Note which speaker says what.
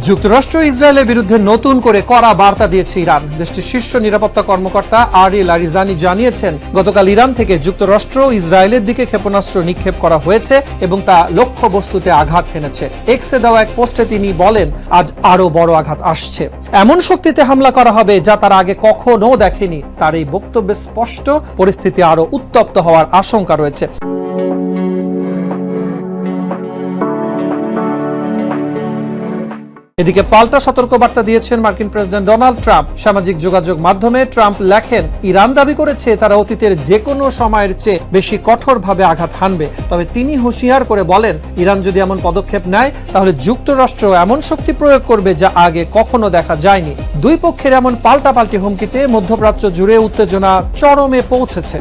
Speaker 1: যুক্তরাষ্ট্র ইসরায়েলের বিরুদ্ধে নতুন করে কড়া বার্তা দিয়েছে ইরান। দেশটির শীর্ষ নিরাপত্তা কর্মকর্তা আরি লারিজানি জানিয়েছেন, গতকাল ইরান থেকে যুক্তরাষ্ট্র ইসরায়েলের দিকে ক্ষেপণাস্ত্র নিক্ষেপ করা হয়েছে এবং তা লক্ষ্যবস্তুতে আঘাত হেনেছে। এক্সে দেওয়া এক পোস্টে তিনি বলেন, আজ আরো বড় আঘাত আসছে, এমন শক্তিতে হামলা করা হবে যা তারা আগে কখনো দেখেনি। তার এই বক্তব্যে স্পষ্ট পরিস্থিতি আরো উত্তপ্ত হওয়ার আশঙ্কা রয়েছে। এদিকে পাল্টা সতর্কবার্তা দিয়েছেন মার্কিন প্রেসিডেন্ট ডোনাল্ড ট্রাম্প। সামাজিক যোগাযোগ মাধ্যমে ট্রাম্প লেখেন, ইরান দাবি করেছে তারা অতীতের যে কোনো সময়ের চেয়ে বেশি কঠোরভাবে আঘাত হানবে। তবে তিনি হুঁশিয়ার করে বলেন, ইরান যদি এমন পদক্ষেপ নেয় তাহলে যুক্তরাষ্ট্র এমন শক্তি প্রয়োগ করবে যা আগে কখনো দেখা যায়নি। দুই পক্ষের এমন পাল্টাপাল্টি হুমকিতে মধ্যপ্রাচ্য জুড়ে উত্তেজনা চরমে পৌঁছেছে।